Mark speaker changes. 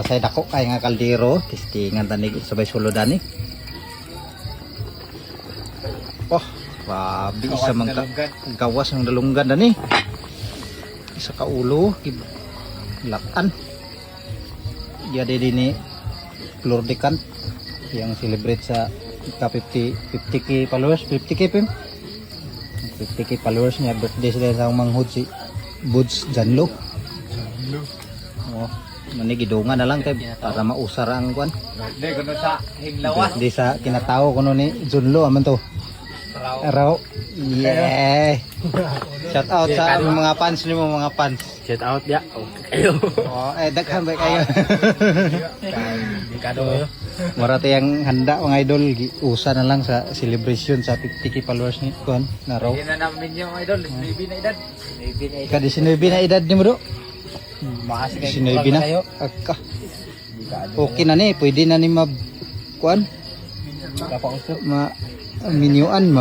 Speaker 1: Say dako kay nga kaldero, testingan tani sabay suludan ni. Oh, grabe isa man ka gawas ng dalunggan dani. Isa ka ulo, lakan. Dia dini Flor de Can yang celebrate sa ka 50k followers, 50k pim. 50k followers niya, birthday sila sa manghud si Buds Janlo. Oh, manigidungan na lang kay para mausar ang kwan.
Speaker 2: Hindi, kuno sa hinglawas.
Speaker 1: Di sa kinatao kuno ni Junlo aman to. Raw. Yeah. Shout out sa mga fans nimo, mga fans.
Speaker 2: Shout out ya. Okay kayo.
Speaker 1: Oh, daghan ba kayo?
Speaker 2: Dekado yo.
Speaker 1: Marati ang handa mga idol, usa na lang sa celebration sa 50k followers ni Kwan na raw.
Speaker 2: Hindi na namin yung idol, 19 na edad. 19 na edad.
Speaker 1: Ka 19 na edad ni mo do.
Speaker 2: Maas kay
Speaker 1: 19 na. Aka. Okay na ni, pwede na ni Kwan.
Speaker 2: Kapauso.
Speaker 1: Maminyuan.